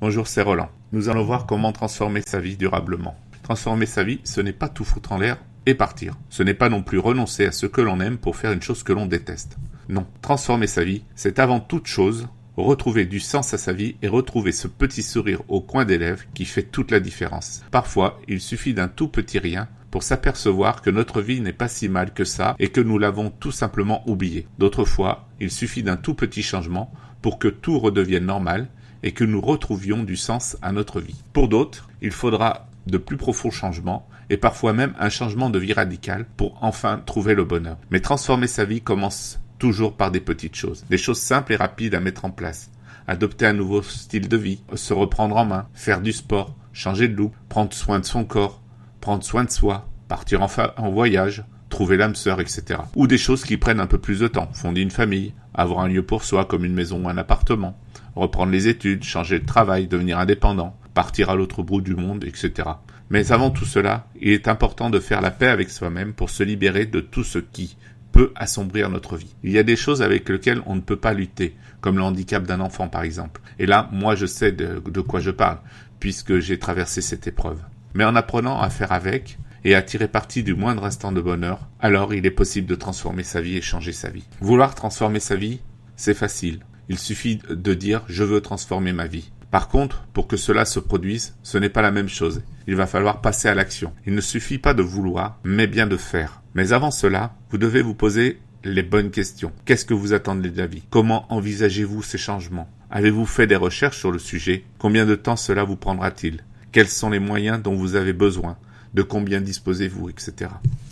Bonjour, c'est Roland. Nous allons voir comment transformer sa vie durablement. Transformer sa vie, ce n'est pas tout foutre en l'air et partir. Ce n'est pas non plus renoncer à ce que l'on aime pour faire une chose que l'on déteste. Non, transformer sa vie, c'est avant toute chose retrouver du sens à sa vie et retrouver ce petit sourire au coin des lèvres qui fait toute la différence. Parfois, il suffit d'un tout petit rien pour s'apercevoir que notre vie n'est pas si mal que ça et que nous l'avons tout simplement oublié. D'autres fois, il suffit d'un tout petit changement pour que tout redevienne normal et que nous retrouvions du sens à notre vie. Pour d'autres, il faudra de plus profonds changements et parfois même un changement de vie radical pour enfin trouver le bonheur. Mais transformer sa vie commence toujours par des petites choses, des choses simples et rapides à mettre en place. Adopter un nouveau style de vie, se reprendre en main, faire du sport, changer de look, prendre soin de son corps, prendre soin de soi, partir en voyage, trouver l'âme sœur, etc. Ou des choses qui prennent un peu plus de temps, fonder une famille, avoir un lieu pour soi comme une maison ou un appartement, reprendre les études, changer de travail, devenir indépendant, partir à l'autre bout du monde, etc. Mais avant tout cela, il est important de faire la paix avec soi-même pour se libérer de tout ce qui peut assombrir notre vie. Il y a des choses avec lesquelles on ne peut pas lutter, comme le handicap d'un enfant par exemple. Et là, moi je sais de quoi je parle, puisque j'ai traversé cette épreuve. Mais en apprenant à faire avec, et à tirer parti du moindre instant de bonheur, alors il est possible de transformer sa vie et changer sa vie. Vouloir transformer sa vie, c'est facile. Il suffit de dire « je veux transformer ma vie ». Par contre, pour que cela se produise, ce n'est pas la même chose. Il va falloir passer à l'action. Il ne suffit pas de vouloir, mais bien de faire. Mais avant cela, vous devez vous poser les bonnes questions. Qu'est-ce que vous attendez de la vie? Comment envisagez-vous ces changements? Avez-vous fait des recherches sur le sujet? Combien de temps cela vous prendra-t-il? Quels sont les moyens dont vous avez besoin? De combien disposez-vous, etc.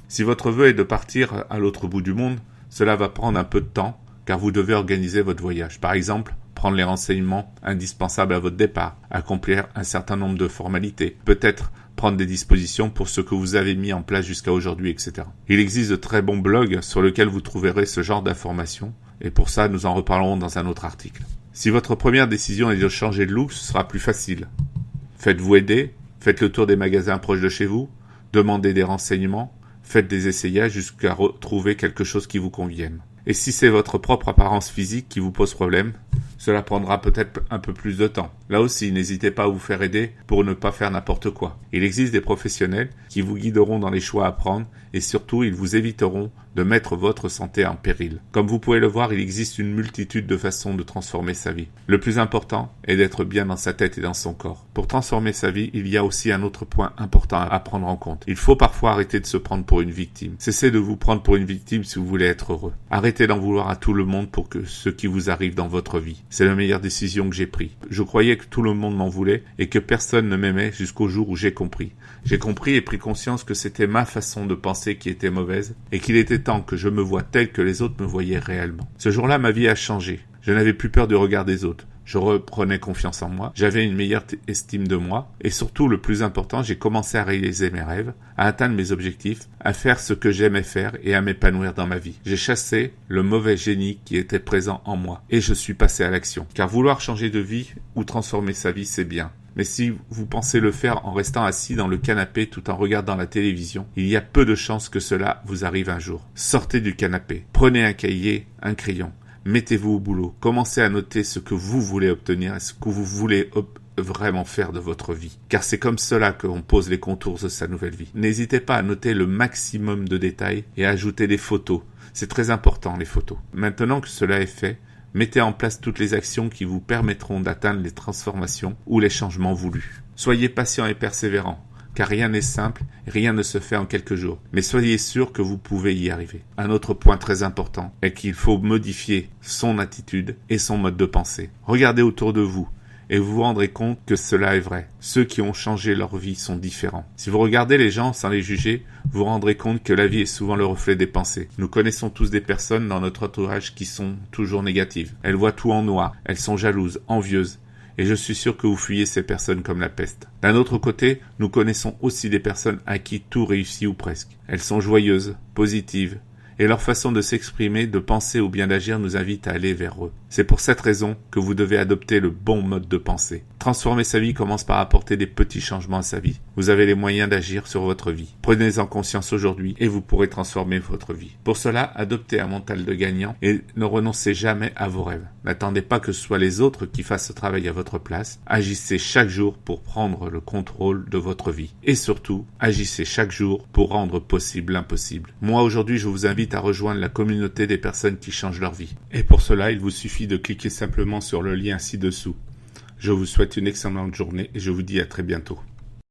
Si votre vœu est de partir à l'autre bout du monde, cela va prendre un peu de temps, car vous devez organiser votre voyage. Par exemple, prendre les renseignements indispensables à votre départ, accomplir un certain nombre de formalités, peut-être prendre des dispositions pour ce que vous avez mis en place jusqu'à aujourd'hui, etc. Il existe de très bons blogs sur lesquels vous trouverez ce genre d'informations, et pour ça, nous en reparlerons dans un autre article. Si votre première décision est de changer de look, ce sera plus facile. Faites-vous aider, faites le tour des magasins proches de chez vous, demandez des renseignements, faites des essayages jusqu'à retrouver quelque chose qui vous convienne. Et si c'est votre propre apparence physique qui vous pose problème, cela prendra peut-être un peu plus de temps. Là aussi, n'hésitez pas à vous faire aider pour ne pas faire n'importe quoi. Il existe des professionnels qui vous guideront dans les choix à prendre et surtout, ils vous éviteront de mettre votre santé en péril. Comme vous pouvez le voir, il existe une multitude de façons de transformer sa vie. Le plus important est d'être bien dans sa tête et dans son corps. Pour transformer sa vie, il y a aussi un autre point important à prendre en compte. Il faut parfois arrêter de se prendre pour une victime. Cessez de vous prendre pour une victime si vous voulez être heureux. Arrêtez d'en vouloir à tout le monde pour que ce qui vous arrive dans votre vie. C'est la meilleure décision que j'ai prise. Je croyais que tout le monde m'en voulait et que personne ne m'aimait jusqu'au jour où j'ai compris. J'ai compris et pris conscience que c'était ma façon de penser qui était mauvaise et qu'il était temps que je me voie tel que les autres me voyaient réellement. Ce jour-là, ma vie a changé. Je n'avais plus peur du regard des autres. Je reprenais confiance en moi, j'avais une meilleure estime de moi et surtout, le plus important, j'ai commencé à réaliser mes rêves, à atteindre mes objectifs, à faire ce que j'aimais faire et à m'épanouir dans ma vie. J'ai chassé le mauvais génie qui était présent en moi et je suis passé à l'action. Car vouloir changer de vie ou transformer sa vie, c'est bien. Mais si vous pensez le faire en restant assis dans le canapé tout en regardant la télévision, il y a peu de chances que cela vous arrive un jour. Sortez du canapé, prenez un cahier, un crayon. Mettez-vous au boulot, commencez à noter ce que vous voulez obtenir et ce que vous voulez vraiment faire de votre vie. Car c'est comme cela qu'on pose les contours de sa nouvelle vie. N'hésitez pas à noter le maximum de détails et à ajouter des photos. C'est très important, les photos. Maintenant que cela est fait, mettez en place toutes les actions qui vous permettront d'atteindre les transformations ou les changements voulus. Soyez patient et persévérant. Car rien n'est simple, rien ne se fait en quelques jours. Mais soyez sûr que vous pouvez y arriver. Un autre point très important est qu'il faut modifier son attitude et son mode de pensée. Regardez autour de vous et vous vous rendrez compte que cela est vrai. Ceux qui ont changé leur vie sont différents. Si vous regardez les gens sans les juger, vous vous rendrez compte que la vie est souvent le reflet des pensées. Nous connaissons tous des personnes dans notre entourage qui sont toujours négatives. Elles voient tout en noir, elles sont jalouses, envieuses. Et je suis sûr que vous fuyez ces personnes comme la peste. D'un autre côté, nous connaissons aussi des personnes à qui tout réussit ou presque. Elles sont joyeuses, positives, et leur façon de s'exprimer, de penser ou bien d'agir nous invite à aller vers eux. C'est pour cette raison que vous devez adopter le bon mode de pensée. Transformer sa vie commence par apporter des petits changements à sa vie. Vous avez les moyens d'agir sur votre vie. Prenez-en conscience aujourd'hui et vous pourrez transformer votre vie. Pour cela, adoptez un mental de gagnant et ne renoncez jamais à vos rêves. N'attendez pas que ce soit les autres qui fassent ce travail à votre place. Agissez chaque jour pour prendre le contrôle de votre vie. Et surtout, agissez chaque jour pour rendre possible l'impossible. Moi, aujourd'hui, je vous invite à rejoindre la communauté des personnes qui changent leur vie. Et pour cela, il vous suffit de cliquer simplement sur le lien ci-dessous. Je vous souhaite une excellente journée et je vous dis à très bientôt.